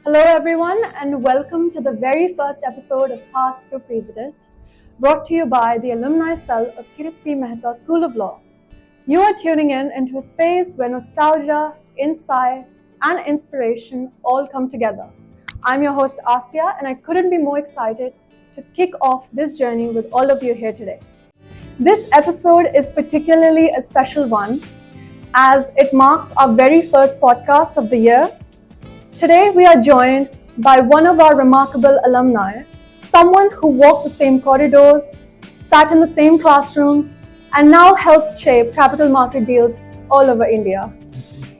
Hello everyone and welcome to the very first episode of Paths Through Precedents, brought to you by the Alumni Cell of Kirit Mehta School of Law. You are tuning in into a space where nostalgia, insight and inspiration all come together. I'm your host Aasiya and I couldn't be more excited to kick off this journey with all of you here today. This episode is particularly a special one as it marks our very first podcast of the year. Today we are joined by one of our remarkable alumni, someone who walked the same corridors, sat in the same classrooms, and now helps shape capital market deals all over India.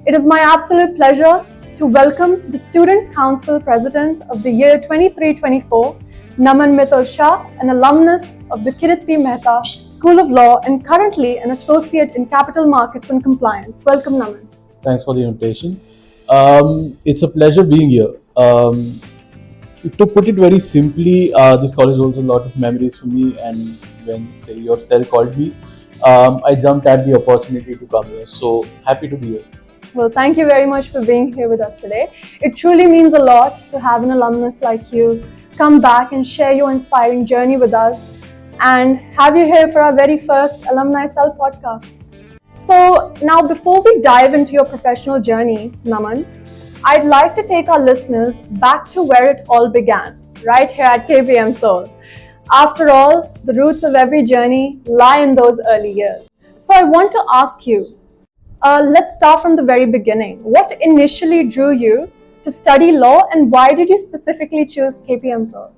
It is my absolute pleasure to welcome the Student Council President of the year 23-24, Naman Shah, an alumnus of the Kirit Mehta School of Law and currently an associate in capital markets and compliance. Welcome, Naman. Thanks for the invitation. It's a pleasure being here. To put it very simply, this college holds a lot of memories for me, and when your cell called me, I jumped at the opportunity to come here. So happy to be here. Well, thank you very much for being here with us today. It truly means a lot to have an alumnus like you come back and share your inspiring journey with us and have you here for our very first Alumni Cell podcast. So now before we dive into your professional journey, Naman, I'd like to take our listeners back to where it all began, right here at KPMSoL. After all, the roots of every journey lie in those early years. So I want to ask you, let's start from the very beginning. What initially drew you to study law and why did you specifically choose KPMSoL?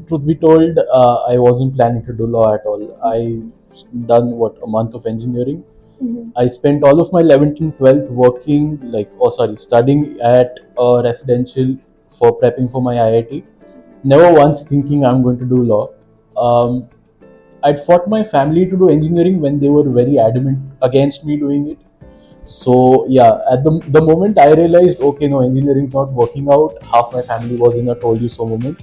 Truth be told, I wasn't planning to do law at all. I've done a month of engineering. Mm-hmm. I spent all of my 11th and 12th studying at a residential for prepping for my IIT. Never once thinking I'm going to do law. I'd fought my family to do engineering when they were very adamant against me doing it. So yeah, at the moment I realized, okay, no, engineering is not working out. Half my family was in a told you so moment.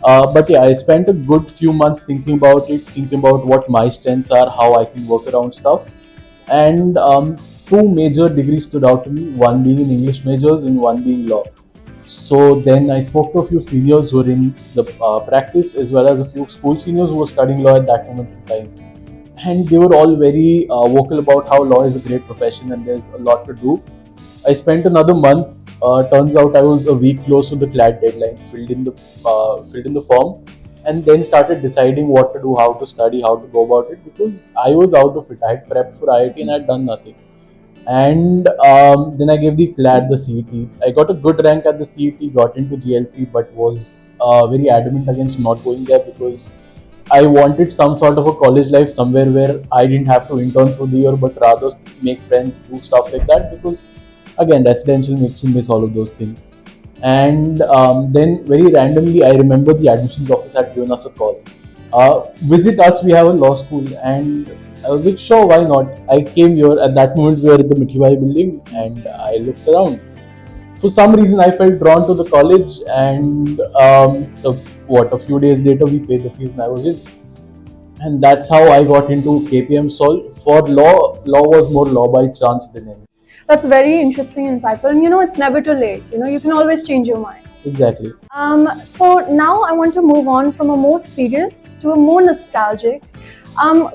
But yeah, I spent a good few months thinking about what my strengths are, how I can work around stuff. And two major degrees stood out to me, one being in English majors and one being law. So then I spoke to a few seniors who were in the practice as well as a few school seniors who were studying law at that moment in time. And they were all very vocal about how law is a great profession and there's a lot to do. I spent another month. Turns out I was a week close to the CLAT deadline. Filled in the form, and then started deciding what to do, how to study, how to go about it. Because I was out of it. I had prepped for IIT and I had done nothing. And then I gave the CLAT, the CET. I got a good rank at the CET. Got into GLC, but was very adamant against not going there because I wanted some sort of a college life somewhere where I didn't have to intern through the year, but rather make friends, do stuff like that. Because again, residential makes you miss all of those things. And then very randomly, I remember the admissions office had given us a call. Visit us, we have a law school. And I was like, sure, why not? I came here. At that moment, we were at the Mithibai building and I looked around. For some reason, I felt drawn to the college, and a few days later, we paid the fees and I was in. And that's how I got into KPMSoL. For law was more law by chance than anything. That's very interesting and insightful. And it's never too late. You can always change your mind. Exactly. So now I want to move on from a more serious to a more nostalgic.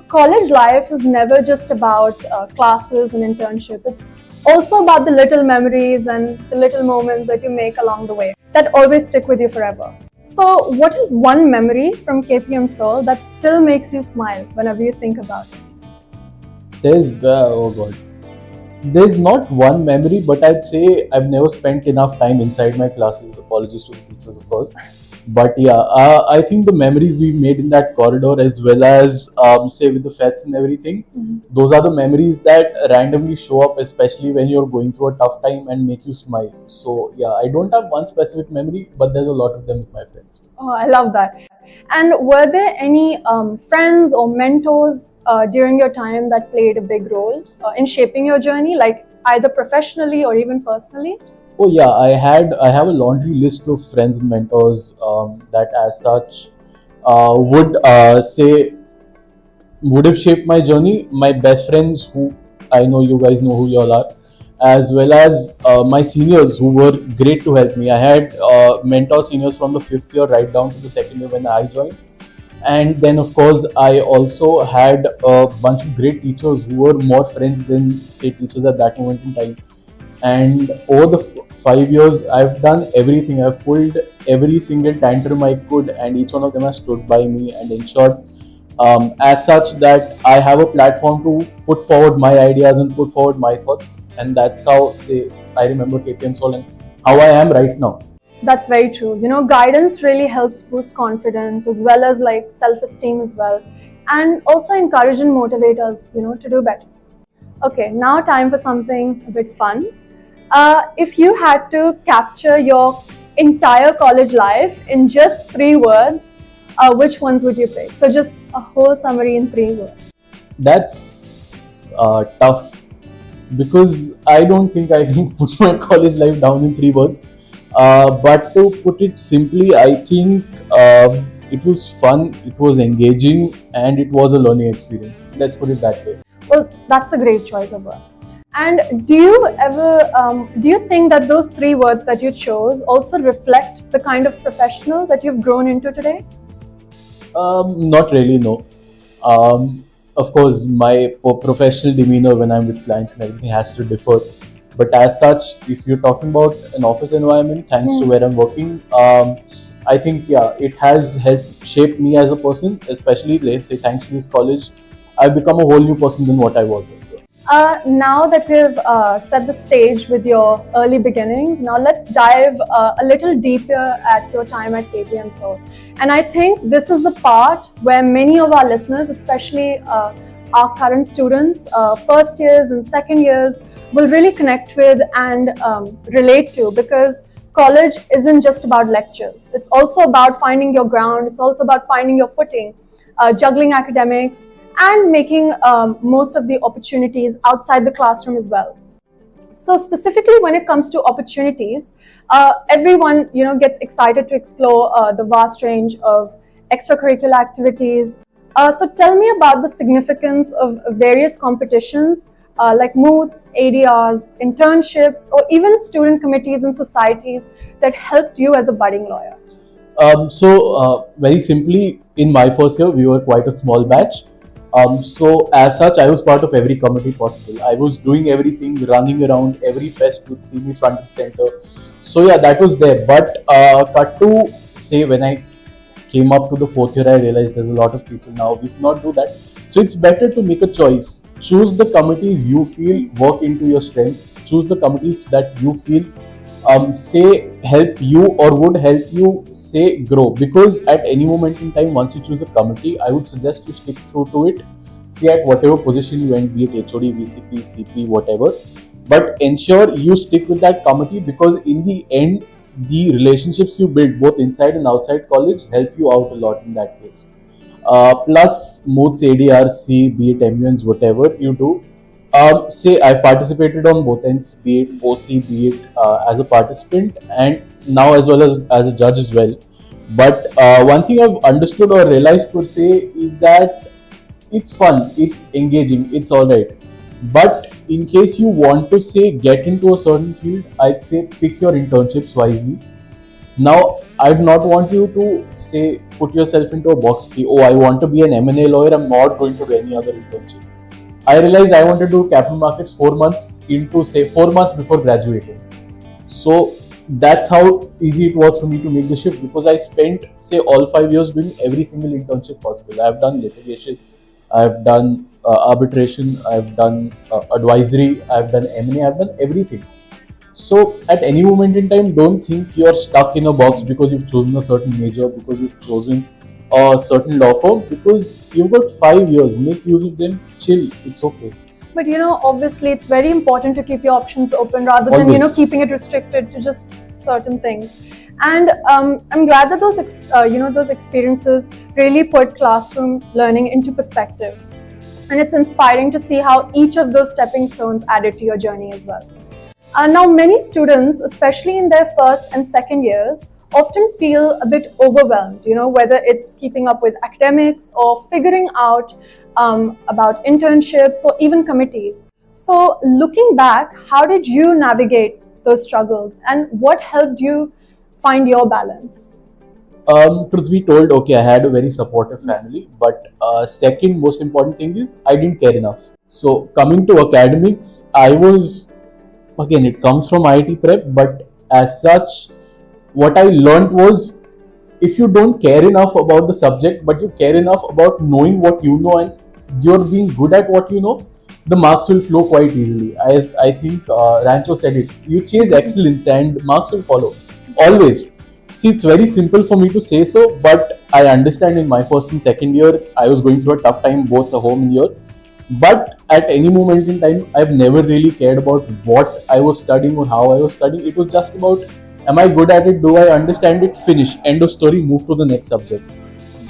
College life is never just about classes and internship. It's also about the little memories and the little moments that you make along the way that always stick with you forever. So what is one memory from KPMSoL that still makes you smile whenever you think about it? There's not one memory, but I'd say I've never spent enough time inside my classes. Apologies to the teachers, of course. But yeah, I think the memories we made in that corridor, as well as with the fests and everything, those are the memories that randomly show up, especially when you're going through a tough time and make you smile. So yeah, I don't have one specific memory, but there's a lot of them with my friends. Oh, I love that. And were there any friends or mentors during your time that played a big role in shaping your journey, like either professionally or even personally? Oh yeah, I have a laundry list of friends and mentors that as such would have shaped my journey. My best friends, who I know you guys know who you all are, as well as my seniors who were great to help me. I had mentor seniors from the 5th year right down to the 2nd year when I joined. And then, of course, I also had a bunch of great teachers who were more friends than, say, teachers at that moment in time. And over the 5 years, I've done everything. I've pulled every single tantrum I could, and each one of them has stood by me and ensured, as such, that I have a platform to put forward my ideas and put forward my thoughts. And that's how, say, I remember KPMSoL and how I am right now. That's very true. Guidance really helps boost confidence as well as like self-esteem as well, and also encourage and motivate us, to do better. Okay, now time for something a bit fun. If you had to capture your entire college life in just 3 words, which ones would you pick? So just a whole summary in 3 words. That's tough, because I don't think I can put my college life down in 3 words. But to put it simply, I think it was fun, it was engaging, and it was a learning experience. Let's put it that way. Well, that's a great choice of words. And do you think that those 3 words that you chose also reflect the kind of professional that you've grown into today? Not really, no. Of course, my professional demeanor when I'm with clients and everything has to differ. But as such, if you're talking about an office environment, thanks to where I'm working, I think, yeah, it has helped shape me as a person, especially, let's say, thanks to this college, I've become a whole new person than what I was earlier. Now that we've set the stage with your early beginnings, now let's dive a little deeper at your time at KPMSoL. And I think this is the part where many of our listeners, especially our current students, first years and second years, will really connect with and relate to, because college isn't just about lectures. It's also about finding your ground. It's also about finding your footing, juggling academics, and making most of the opportunities outside the classroom as well. So specifically when it comes to opportunities, everyone gets excited to explore the vast range of extracurricular activities. So tell me about the significance of various competitions like MOOCs, ADRs, internships, or even student committees and societies that helped you as a budding lawyer. Very simply, in my first year, we were quite a small batch. So as such, I was part of every committee possible. I was doing everything, running around every fest to see me front and center. So yeah, that was there. But cut to, say, when I came up to the 4th year, I realized there's a lot of people now. We cannot do that. So it's better to make a choice. Choose the committees you feel work into your strengths. Choose the committees that you feel say help you or would help you, say, grow. Because at any moment in time, once you choose a committee, I would suggest you stick through to it. See, at whatever position you end, be it HOD, VCP, CP, whatever, but ensure you stick with that committee, because in the end, the relationships you build both inside and outside college help you out a lot in that case. Plus MOOCs, ADRC, be it MUNs, whatever you do, say I've participated on both ends, be it OC, be it as a participant, and now as well as a judge as well. But one thing I've understood or realized per se is that it's fun, it's engaging, it's alright. But in case you want to, say, get into a certain field, I'd say pick your internships wisely. Now, I'd not want you to, say, put yourself into a box. Oh, I want to be an M&A lawyer, I'm not going to do any other internship. I realized I wanted to do capital markets 4 months into, say, 4 months before graduating. So that's how easy it was for me to make the shift, because I spent, say, all 5 years doing every single internship possible. I've done litigation, I've done arbitration, I've done advisory, I've done M&A, I've done everything. So at any moment in time, don't think you're stuck in a box because you've chosen a certain major, because you've chosen a certain law firm, because you've got 5 years. Make use of them, chill, it's okay. But obviously it's very important to keep your options open rather than Always. keeping it restricted to just certain things. And I'm glad that those experiences really put classroom learning into perspective. And it's inspiring to see how each of those stepping stones added to your journey as well. Now, many students, especially in their first and second years, often feel a bit overwhelmed, whether it's keeping up with academics or figuring out about internships or even committees. So, looking back, how did you navigate those struggles and what helped you find your balance? Truth be told, okay, I had a very supportive family, but second most important thing is I didn't care enough. So coming to academics, I was, again, it comes from IIT prep, but as such, what I learned was, if you don't care enough about the subject, but you care enough about knowing what you know and you're being good at what you know, the marks will flow quite easily. I think Rancho said it. You chase excellence and marks will follow. Always. See, it's very simple for me to say so, but I understand in my first and second year, I was going through a tough time, both the home and year. But at any moment in time, I've never really cared about what I was studying or how I was studying. It was just about, am I good at it? Do I understand it? Finish. End of story. Move to the next subject.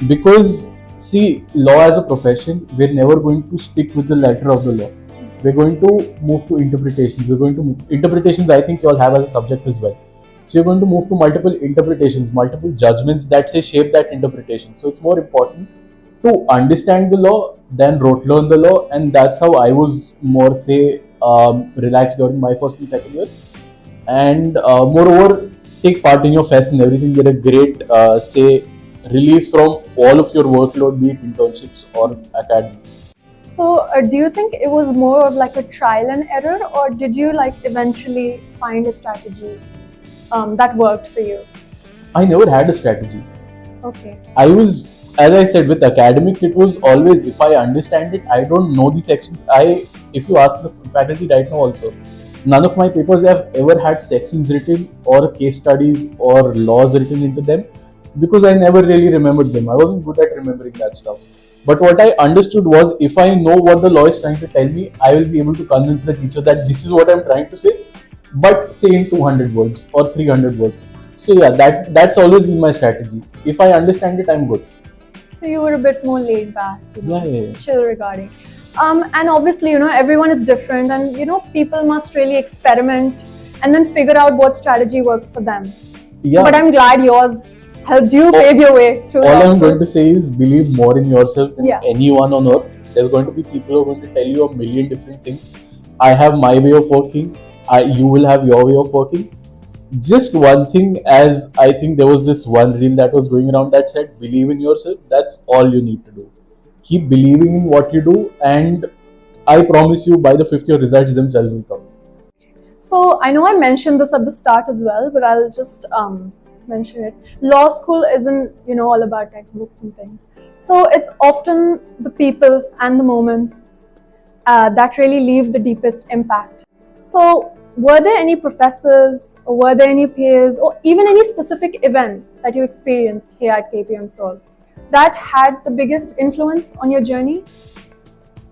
Because see, law as a profession, we're never going to stick with the letter of the law. We're going to move to interpretations. We're going to interpretations. I think you all have as a subject as well. So you're going to move to multiple interpretations, multiple judgments that say shape that interpretation. So it's more important to understand the law than rote learn the law, and that's how I was more relaxed during my first and second years. And moreover, take part in your fest and everything. Get a great release from all of your workload, be it internships or academics. So, do you think it was more of like a trial and error, or did you like eventually find a strategy that worked for you? I never had a strategy. Okay. I was, as I said, with academics, it was always, if I understand it, I don't know the sections. If you ask the faculty right now also, none of my papers have ever had sections written or case studies or laws written into them, because I never really remembered them. I wasn't good at remembering that stuff. But what I understood was, if I know what the law is trying to tell me, I will be able to convince the teacher that this is what I'm trying to say, but say in 200 words or 300 words. So yeah, that's always been my strategy. If I understand it, I'm good. So you were a bit more laid back, Yeah. chill regarding. And obviously, everyone is different, and people must really experiment and then figure out what strategy works for them. Yeah. But I'm glad yours helped you pave your way through. All I'm going to say is, believe more in yourself than Yeah. anyone on earth. There's going to be people who are going to tell you a million different things. I have my way of working. You will have your way of working. Just one thing, as I think there was this one reel that was going around that said, believe in yourself. That's all you need to do. Keep believing in what you do, and I promise you, by the fifth year, results themselves will come. So I know I mentioned this at the start as well, but I'll just mention it. Law school isn't, all about textbooks and things. So it's often the people and the moments that really leave the deepest impact. So were there any professors, or were there any peers, or even any specific event that you experienced here at KPMSoL that had the biggest influence on your journey?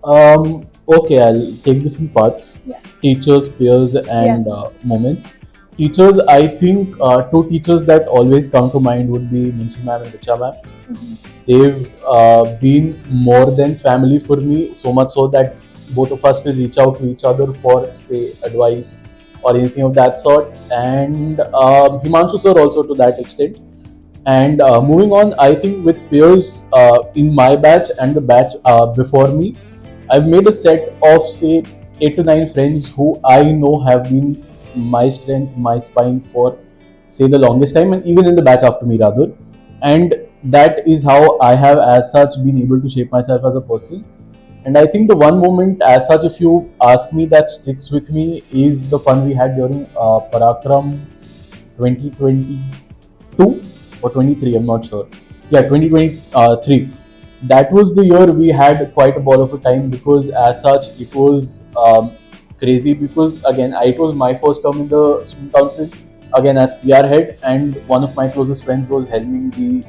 Okay, I'll take this in parts. Yeah. Teachers, peers, and Yes. moments. Teachers, I think two teachers that always come to mind would be Minchi ma'am and Richa ma'am. Mm-hmm. They've been more than family for me, so much so that both of us will reach out to each other for, say, advice or anything of that sort. And Himanshu sir also to that extent. And moving on, I think with peers in my batch and the batch before me, I've made a set of, say, 8 to 9 friends who I know have been my strength, my spine for, say, the longest time, and even in the batch after me rather. And that is how I have as such been able to shape myself as a person. And I think the one moment as such, if you ask me, that sticks with me is the fun we had during Parakram 2022 or 23, I'm not sure. Yeah, 2023. That was the year we had quite a ball of a time, because as such it was crazy, because again it was my first term in the student council, again as PR head, and one of my closest friends was helming the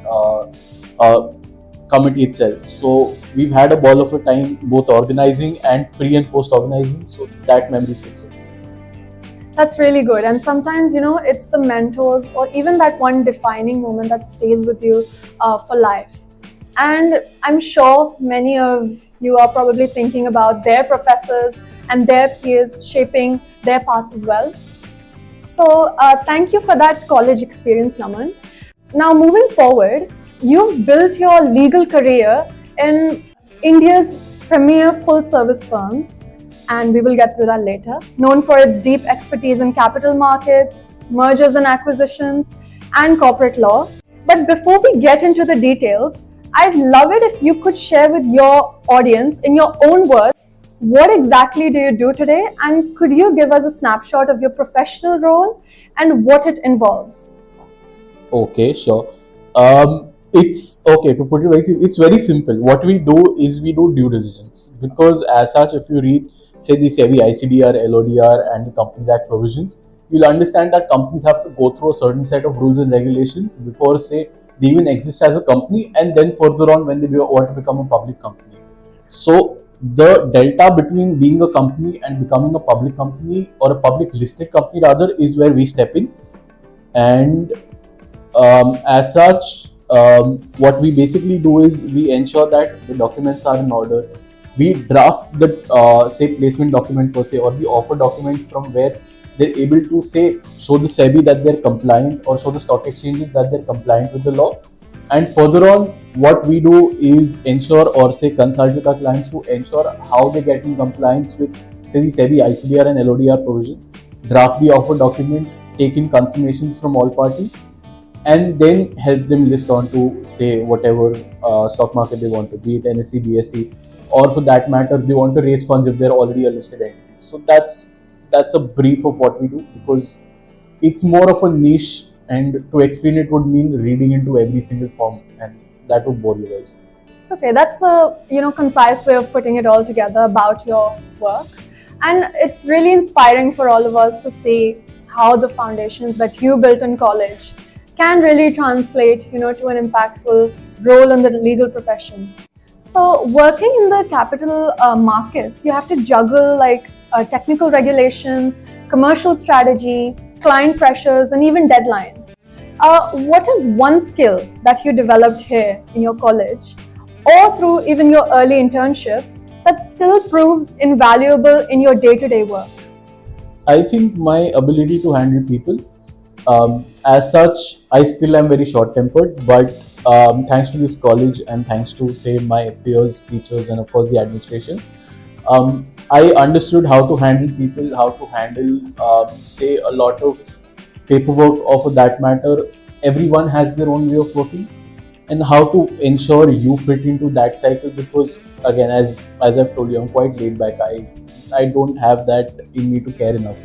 committee itself. So we've had a ball of a time both organizing and pre and post organizing, so that memory sticks with me. That's really good. And sometimes, it's the mentors or even that one defining moment that stays with you for life. And I'm sure many of you are probably thinking about their professors and their peers shaping their paths as well. So thank you for that college experience, Naman. Now moving forward, you've built your legal career in India's premier full service firms. and we will get through that later. Known for its deep expertise in capital markets, mergers and acquisitions, and corporate law. But before we get into the details, I'd love it if you could share with your audience, in your own words, what exactly do you do today, and could you give us a snapshot of your professional role and what it involves? Okay, sure. It's okay to put it very. It's very simple. What we do is we do due diligence, because as such, if you read, say, the SEBI ICDR, LODR, and the Companies Act provisions, you'll understand that companies have to go through a certain set of rules and regulations before, say, they even exist as a company, and then further on when they want to become a public company. So the delta between being a company and becoming a public company, or a public listed company rather, is where we step in. And as such, what we basically do is we ensure that the documents are in order. We draft the say placement document per se, or the offer document, from where they're able to say show the SEBI that they're compliant, or show the stock exchanges that they're compliant with the law. And further on, what we do is ensure, or say consult with our clients to ensure how they get in compliance with, say, the SEBI ICDR and LODR provisions, draft the offer document, take in confirmations from all parties, and then help them list on to, say, whatever stock market they want to, be it NSE, BSE, or for that matter, they want to raise funds if they're already a listed entity. So that's a brief of what we do, because it's more of a niche, and to explain it would mean reading into every single form, and that would bore you guys. It's okay. That's a concise way of putting it all together about your work, and it's really inspiring for all of us to see how the foundations that you built in college can really translate, to an impactful role in the legal profession. So, working in the capital markets, you have to juggle like technical regulations, commercial strategy, client pressures, and even deadlines. What is one skill that you developed here in your college, or through even your early internships, that still proves invaluable in your day-to-day work? I think my ability to handle people. As such, I still am very short-tempered, but thanks to this college, and thanks to, say, my peers, teachers, and of course the administration, I understood how to handle people, how to handle, say, a lot of paperwork, or for that matter, everyone has their own way of working, and how to ensure you fit into that cycle. Because again, as I've told you, I'm quite laid back. I don't have that in me to care enough.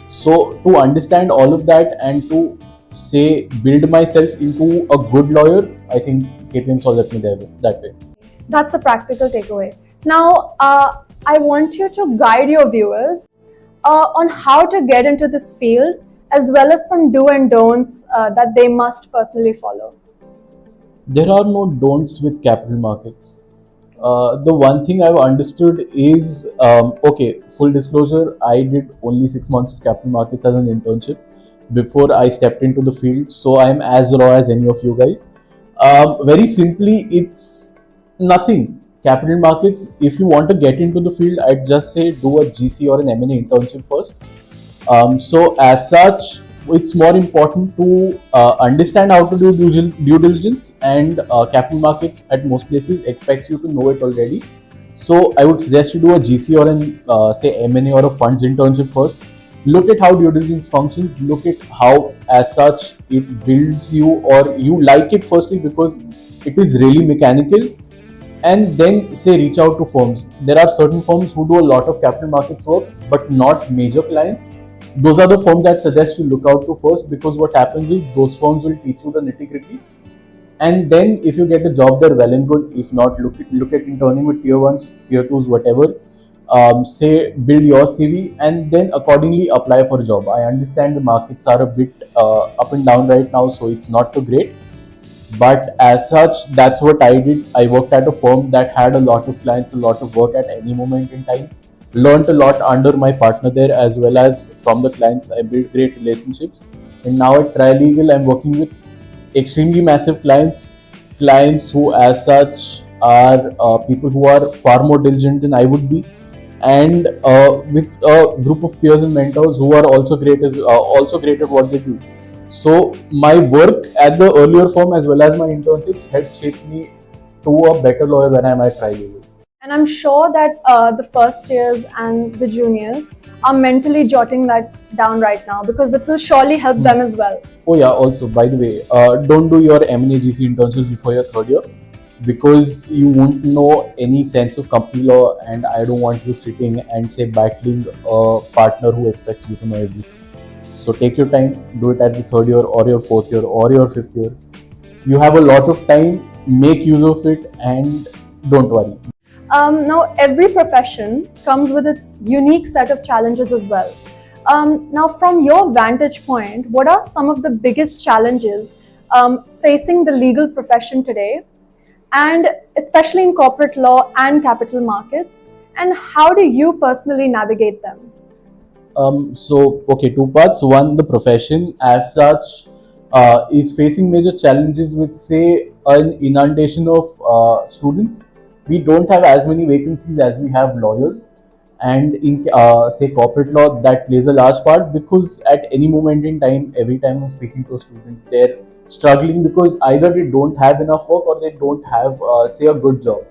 So to understand all of that, and to, say, build myself into a good lawyer, I think KPMSoL left me there that way. That's a practical takeaway. Now, I want you to guide your viewers on how to get into this field, as well as some do and don'ts that they must personally follow. There are no don'ts with capital markets. The one thing I've understood is, okay, full disclosure, I did only 6 months of capital markets as an internship before I stepped into the field, so I'm as raw as any of you guys. Very simply, it's nothing. Capital markets, if you want to get into the field, I'd just say do a GC or an M&A internship first. So as such, it's more important to understand how to do due diligence, and capital markets at most places expects you to know it already. So I would suggest you do a GC or an say M&A or a funds internship first. Look at how due diligence functions. Look at how, as such, it builds you, or you like it firstly because it is really mechanical, and then, say, reach out to firms. There are certain firms who do a lot of capital markets work, but not major clients. Those are the firms that suggest you look out to first, because what happens is those firms will teach you the nitty-gritties, and then if you get a job there, well and good. If not, look at interning with tier 1s, tier 2s, whatever. Say, build your CV, and then accordingly apply for a job. I understand the markets are a bit up and down right now, so it's not too great. But as such, that's what I did. I worked at a firm that had a lot of clients, a lot of work at any moment in time. Learned a lot under my partner there, as well as from the clients. I built great relationships. And now at Trilegal, I'm working with extremely massive clients who, as such, are people who are far more diligent than I would be, and with a group of peers and mentors who are also great at what they do. So my work at the earlier firm, as well as my internships, helped shape me to a better lawyer when I'm at Trilegal. And I'm sure that the first years and the juniors are mentally jotting that down right now because it will surely help them as well. Oh yeah, also by the way, don't do your M&AGC internships before your third year because you won't know any sense of company law, and I don't want you sitting and say battling a partner who expects you to know everything. So take your time, do it at the third year or your fourth year or your fifth year. You have a lot of time, make use of it, and don't worry. Now, every profession comes with its unique set of challenges as well. Now, from your vantage point, what are some of the biggest challenges facing the legal profession today, and especially in corporate law and capital markets, and how do you personally navigate them? Okay, two parts. One, the profession as such is facing major challenges with, say, an inundation of students. We don't have as many vacancies as we have lawyers, and in say corporate law, that plays a large part because at any moment in time, every time I'm speaking to a student, they're struggling because either they don't have enough work or they don't have say a good job.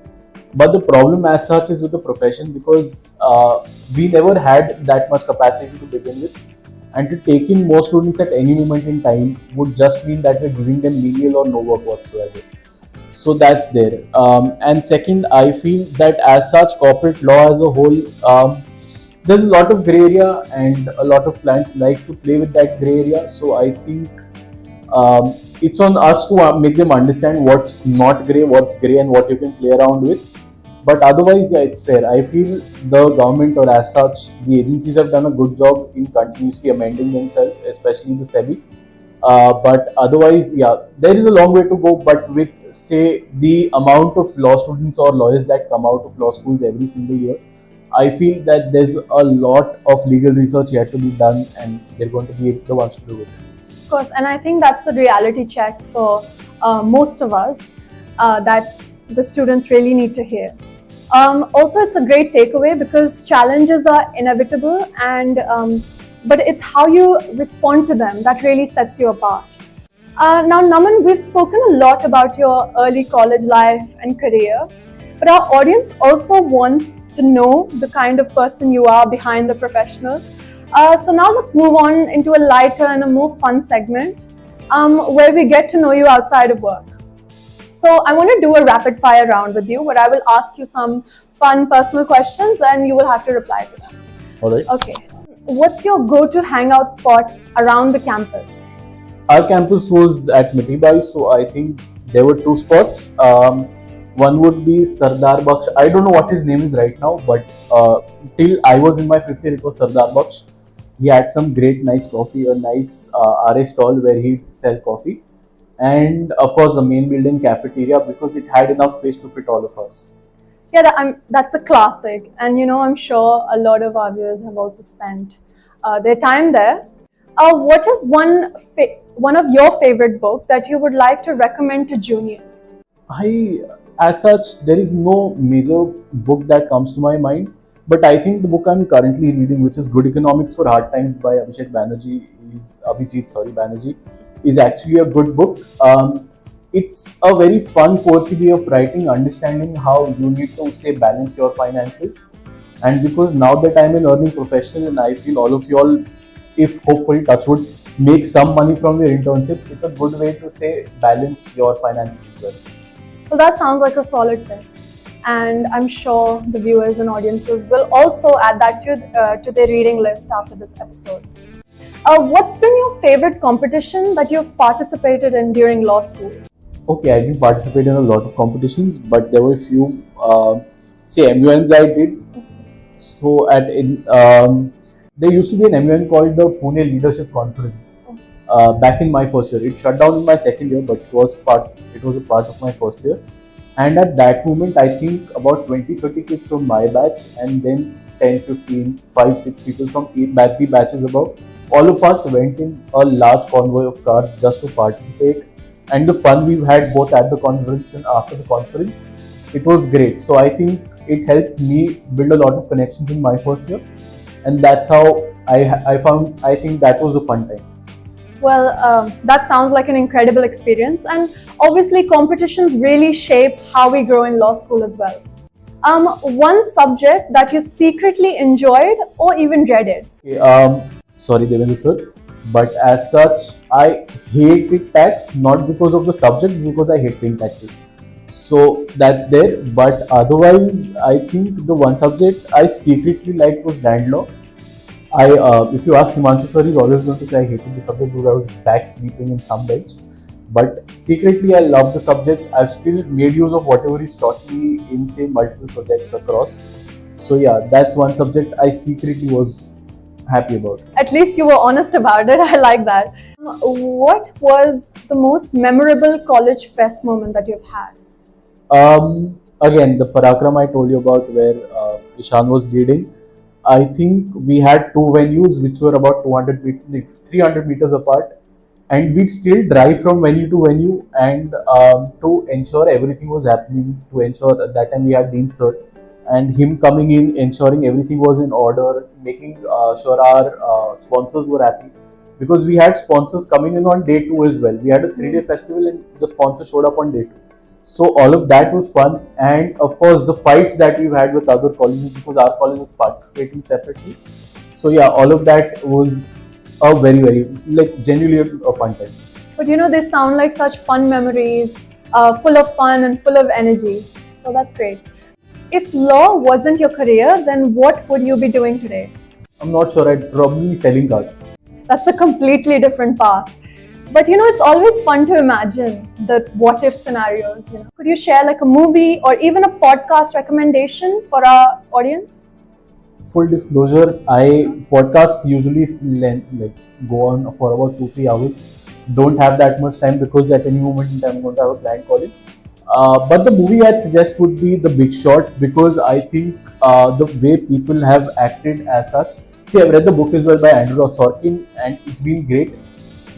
But the problem as such is with the profession because we never had that much capacity to begin with, and to take in more students at any moment in time would just mean that we're giving them menial or no work whatsoever. So that's there. And second, I feel that as such, corporate law as a whole, there's a lot of gray area, and a lot of clients like to play with that gray area. So I think it's on us to make them understand what's not gray, what's gray, and what you can play around with. But otherwise, yeah, it's fair. I feel the government, or as such, the agencies have done a good job in continuously amending themselves, especially the SEBI. But otherwise, yeah, there is a long way to go. But with, say, the amount of law students or lawyers that come out of law schools every single year, I feel that there's a lot of legal research yet to be done, and they're going to be the ones to do it. Of course, and I think that's a reality check for most of us that the students really need to hear. Also, it's a great takeaway because challenges are inevitable, and but it's how you respond to them that really sets you apart. Now, Naman, we've spoken a lot about your early college life and career, but our audience also want to know the kind of person you are behind the professional. So now let's move on into a lighter and a more fun segment where we get to know you outside of work. So I want to do a rapid fire round with you where I will ask you some fun personal questions and you will have to reply to them. All right. Okay. What's your go-to hangout spot around the campus? Our campus was at Mehta, so I think there were two spots. One would be Sardar Baksh. I don't know what his name is right now, but till I was in my fifth year, it was Sardar Baksh. He had some great, nice coffee, a nice RA stall where he'd sell coffee. And of course, the main building cafeteria because it had enough space to fit all of us. Yeah, that's a classic, and I'm sure a lot of our viewers have also spent their time there. What is one of your favorite book that you would like to recommend to juniors? As such, there is no major book that comes to my mind, but I think the book I'm currently reading, which is Good Economics for Hard Times by Abhijit Banerjee, is actually a good book. It's a very fun, quirky way of writing, understanding how you need to, say, balance your finances. And because now that I'm an earning professional and I feel all of you all, if hopefully touch wood, make some money from your internships, it's a good way to, say, balance your finances as well. Well, that sounds like a solid tip. And I'm sure the viewers and audiences will also add that to their reading list after this episode. What's been your favorite competition that you've participated in during law school? Okay, I didn't participate in a lot of competitions, but there were a few, say, MUNs I did. So there used to be an MUN called the Pune Leadership Conference back in my first year. It shut down in my second year, but it was a part of my first year. And at that moment, I think about 20-30 kids from my batch, and then 10-15, 5-6 people from the batches above. All of us went in a large convoy of cars just to participate, and the fun we've had both at the conference and after the conference, it was great. So I think it helped me build a lot of connections in my first year, and that's how I think that was a fun time. Well, that sounds like an incredible experience, and obviously competitions really shape how we grow in law school as well. One subject that you secretly enjoyed or even dreaded. Okay, sorry, Devendra sir, but as such, I hate tax not because of the subject, because I hate paying taxes. So that's there. But otherwise, I think the one subject I secretly liked was land law. If you ask Himanshu sir, he's always going to say I hated the subject because I was back sleeping in some bench. But secretly, I love the subject. I've still made use of whatever he's taught me in say multiple projects across. So yeah, that's one subject I secretly was happy about. At least you were honest about it. I like that. What was the most memorable college fest moment that you've had? Again, the Parakram I told you about where Ishan was leading. I think we had two venues which were about 200 meters, 300 meters apart, and we'd still drive from venue to venue and to ensure everything was happening, to ensure at that time we had Dean Sir and him coming in, ensuring everything was in order, making sure our sponsors were happy. Because we had sponsors coming in on day two as well. We had a 3-day festival and the sponsors showed up on day two. So all of that was fun, and of course the fights that we've had with other colleges because our college was participating separately. So yeah, all of that was a very like genuinely a fun time. But you know, they sound like such fun memories, full of fun and full of energy. So that's great. If law wasn't your career, then what would you be doing today? I'm not sure. I'd probably be selling cars. That's a completely different path. But you know, it's always fun to imagine the what if scenarios. You know, could you share like a movie or even a podcast recommendation for our audience? Full disclosure, I podcasts usually like go on for about 2-3 hours. Don't have that much time because at any moment in time I'm going to have a client calling. But the movie I'd suggest would be The Big Short because I think the way people have acted as such. See, I've read the book as well by Andrew Sorkin and it's been great.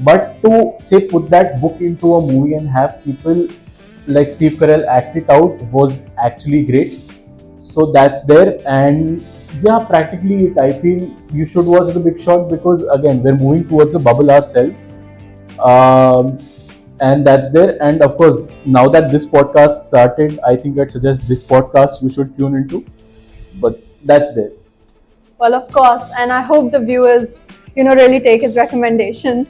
But to say put that book into a movie and have people like Steve Carell act it out was actually great. So that's there, and yeah, practically it. I feel you should watch The Big Short because again we're moving towards a bubble ourselves, and that's there. And of course, now that this podcast started, I think I'd suggest this podcast you should tune into. But that's there. Well, of course, and I hope the viewers, you know, really take his recommendation.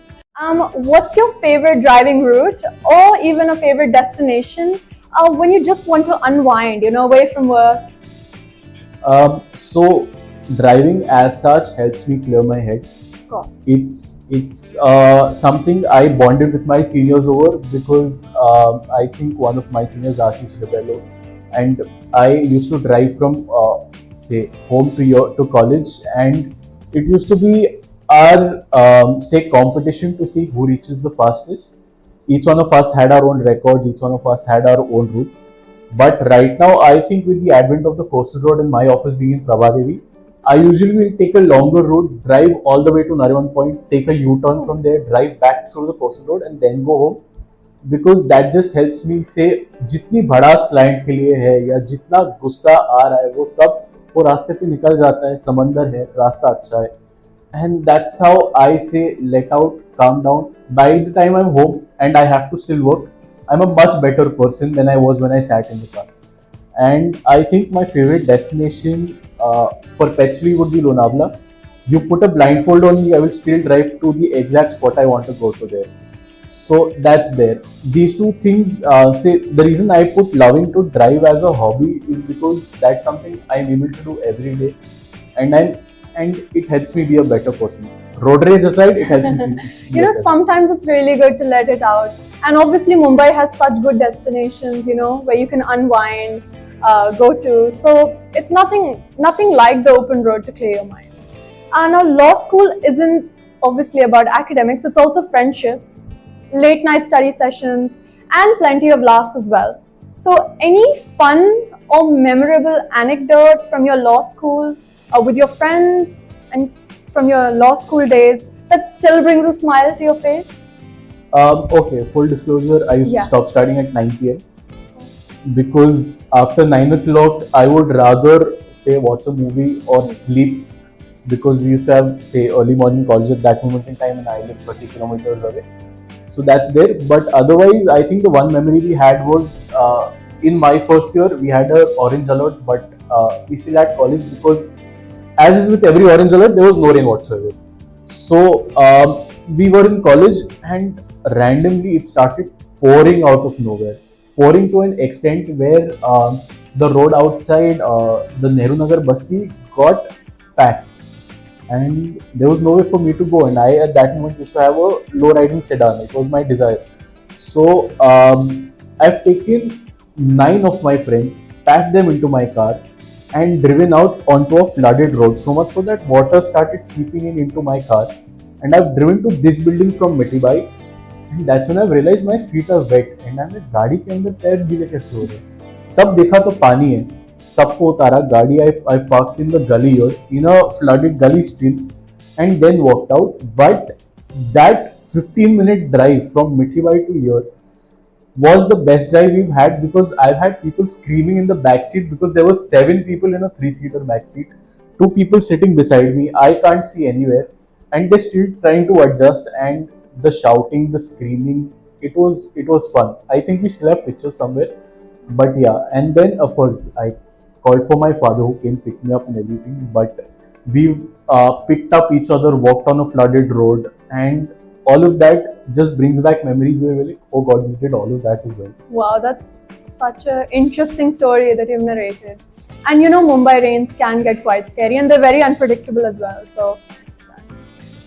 What's your favorite driving route or even a favorite destination when you just want to unwind, you know, away from work? So driving as such helps me clear my head. Of course. It's something I bonded with my seniors over because I think one of my seniors, Ashish Rebello, and I used to drive from say home to college, and it used to be our say competition to see who reaches the fastest. Each one of us had our own records, each one of us had our own routes. But right now, I think with the advent of the coastal road and my office being in Prabhadevi, I usually will take a longer route, drive all the way to Nariman Point, take a U-turn from there, drive back through the coastal road and then go home. Because that just helps me say जितनी भड़ास client के लिए है या जितना गुस्सा आ रहा है वो सब वो रास्ते पे निकल जाता है, समंदर है, रास्ता अच्छा है. And that's how I say let out, calm down. By the time I'm home and I have to still work, I'm a much better person than I was when I sat in the car. And I think my favorite destination perpetually would be Lonavala. You put a blindfold on me, I will still drive to the exact spot I want to go to there. So that's there. These two things, say the reason I put loving to drive as a hobby is because that's something I'm able to do every day, and it helps me be a better person. Road rage aside, it helps me be You know, sometimes it's really good to let it out. And obviously, Mumbai has such good destinations, you know, where you can unwind, go to. So it's nothing like the open road to clear your mind. Now, law school isn't obviously about academics. It's also friendships, late night study sessions, and plenty of laughs as well. So, any fun or memorable anecdote from your law school with your friends and from your law school days that still brings a smile to your face? Okay, full disclosure, I used to stop studying at 9 p.m. because after 9 o'clock, I would rather say watch a movie or sleep because we used to have say early morning college at that moment in time and I lived 30 kilometers away. So that's there. But otherwise, I think the one memory we had was in my first year, we had a orange alert, but we still had college because, as is with every orange alert, there was no rain whatsoever. So we were in college, and randomly it started pouring out of nowhere, pouring to an extent where the road outside the Nehru Nagar Basti got packed, and there was no way for me to go. And I, at that moment, used to have a low-riding sedan. It was my desire. So I've taken 9 of my friends, packed them into my car, and driven out onto a flooded road. So much so that water started seeping in into my car. And I've driven to this building from Mitibai, and that's when I've realized my feet are wet. And I'm like, गाड़ी के अंदर पैर गीले कैसे हो रहे हैं? तब देखा तो पानी है. सबको उतारा. गाड़ी I parked in the gully here, in a flooded gully still, and then walked out. But that 15-minute drive from Mitibai to here was the best drive we've had, because I've had people screaming in the back seat because there were 7 people in a 3-seater back seat, 2 people sitting beside me. I can't see anywhere, and they're still trying to adjust, and the shouting, the screaming, it was fun. I think we still have pictures somewhere, but yeah. And then of course I called for my father, who came pick me up and everything. But we've picked up each other, walked on a flooded road, and all of that just brings back memories where we're like, oh God, we did all of that as well. Wow, that's such an interesting story that you've narrated. And you know, Mumbai rains can get quite scary, and they're very unpredictable as well. So,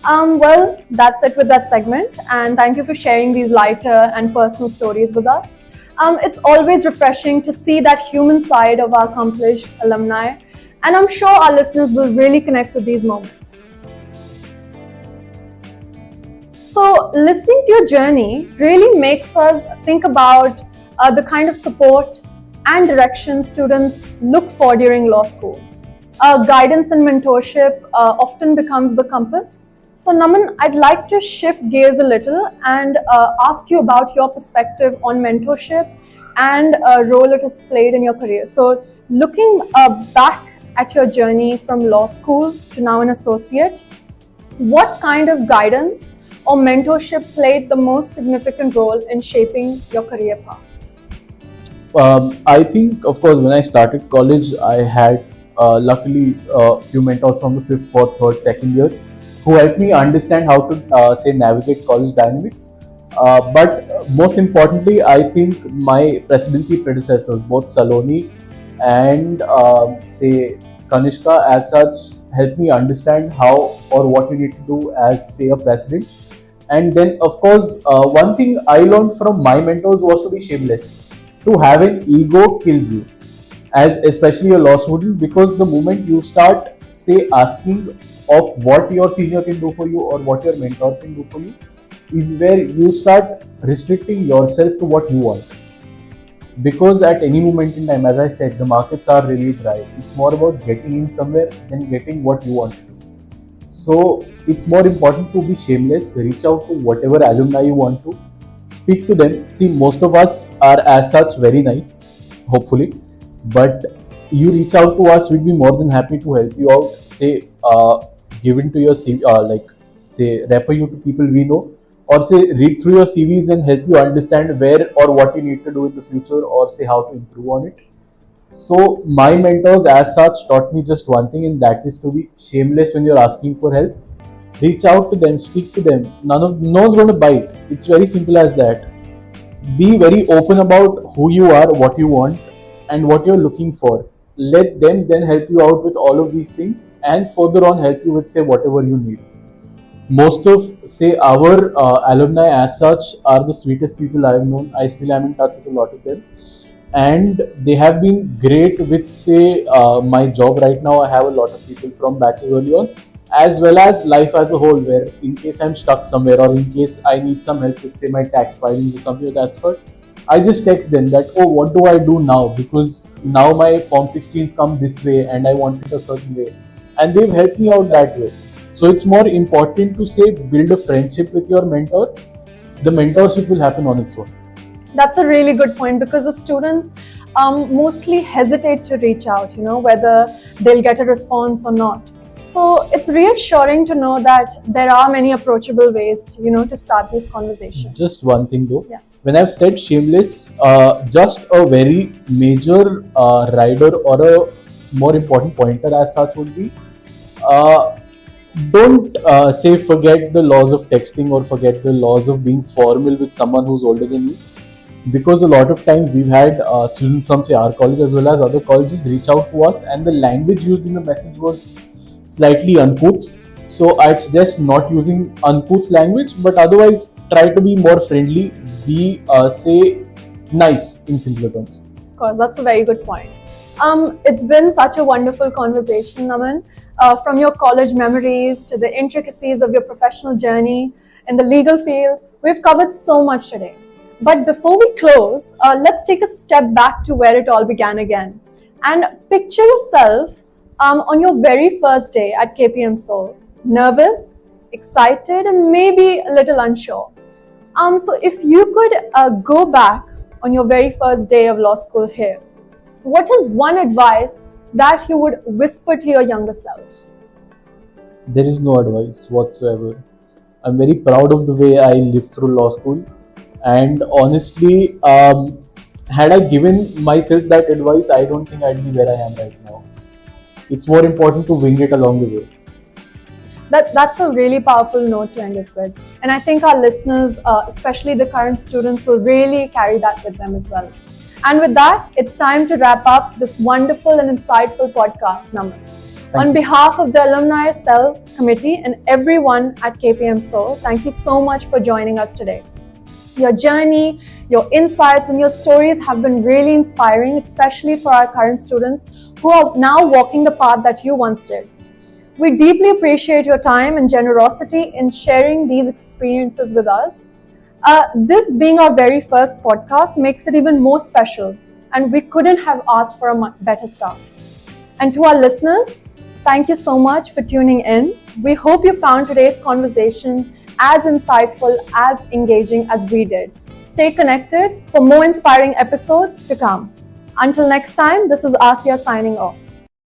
well, that's it with that segment. And thank you for sharing these lighter and personal stories with us. It's always refreshing to see that human side of our accomplished alumni, and I'm sure our listeners will really connect with these moments. So, listening to your journey really makes us think about the kind of support and direction students look for during law school. Guidance and mentorship often becomes the compass. So, Naman, I'd like to shift gears a little and ask you about your perspective on mentorship and role it has played in your career. So, looking back at your journey from law school to now an associate, what kind of guidance or mentorship played the most significant role in shaping your career path? I think, of course, when I started college, I had luckily a few mentors from the 5th, 4th, 3rd, 2nd year who helped me understand how to say navigate college dynamics. But most importantly, I think my presidency predecessors, both Saloni and say Kanishka, as such, helped me understand how or what you need to do as, say, a president. And then, of course, one thing I learned from my mentors was to be shameless. To have an ego kills you, as especially a law student, because the moment you start, say, asking of what your senior can do for you or what your mentor can do for you, is where you start restricting yourself to what you want. Because at any moment in time, as I said, the markets are really dry. It's more about getting in somewhere than getting what you want to do. So it's more important to be shameless, reach out to whatever alumni you want to, speak to them. See, most of us are as such very nice, hopefully, but you reach out to us, we'd be more than happy to help you out. Say, give into your CV, like say, refer you to people we know, or say, read through your CVs and help you understand where or what you need to do in the future, or say how to improve on it. So my mentors as such taught me just one thing, and that is to be shameless when you're asking for help. Reach out to them, speak to them. No one's going to bite. It's very simple as that. Be very open about who you are, what you want, and what you're looking for. Let them then help you out with all of these things, and further on help you with, say, whatever you need. Most of, say, our alumni as such are the sweetest people I've known. I still am in touch with a lot of them, and they have been great with, say, my job right now. I have a lot of people from batches early on, as well as life as a whole, where in case I'm stuck somewhere or in case I need some help with, say, my tax filings or something of that sort, I just text them that, oh, what do I do now? Because now my Form 16s come this way and I want it a certain way. And they've helped me out that way. So it's more important to, say, build a friendship with your mentor. The mentorship will happen on its own. That's a really good point, because the students mostly hesitate to reach out, whether they'll get a response or not. So it's reassuring to know that there are many approachable ways to start these conversations. Just one thing though. Yeah. When I've said shameless, just a very major rider or a more important pointer as such would be, don't say forget the laws of texting or forget the laws of being formal with someone who's older than you. Because a lot of times we've had children from say our college as well as other colleges reach out to us, and the language used in the message was slightly uncouth. So I'd suggest not using uncouth language, but otherwise try to be more friendly. Be say nice in simpler terms. Of course, that's a very good point. It's been such a wonderful conversation, Naman. From your college memories to the intricacies of your professional journey in the legal field, we've covered so much today. But before we close, let's take a step back to where it all began again. And picture yourself on your very first day at KPMSoL. Nervous, excited, and maybe a little unsure. So if you could go back on your very first day of law school here, what is one advice that you would whisper to your younger self? There is no advice whatsoever. I'm very proud of the way I lived through law school, and honestly, had I given myself that advice, I don't think I'd be where I am right now. It's more important to wing it along the way. That's a really powerful note to end it with. And I think our listeners, especially the current students, will really carry that with them as well. And with that, it's time to wrap up this wonderful and insightful podcast, Naman. On behalf of the Alumni Cell Committee and everyone at KPMSoL, thank you so much for joining us today. Your journey, your insights, and your stories have been really inspiring, especially for our current students who are now walking the path that you once did. We deeply appreciate your time and generosity in sharing these experiences with us. This being our very first podcast makes it even more special, and we couldn't have asked for a better start. And to our listeners, thank you so much for tuning in. We hope you found today's conversation as insightful, as engaging as we did. Stay connected for more inspiring episodes to come. Until next time, this is Aasiya signing off.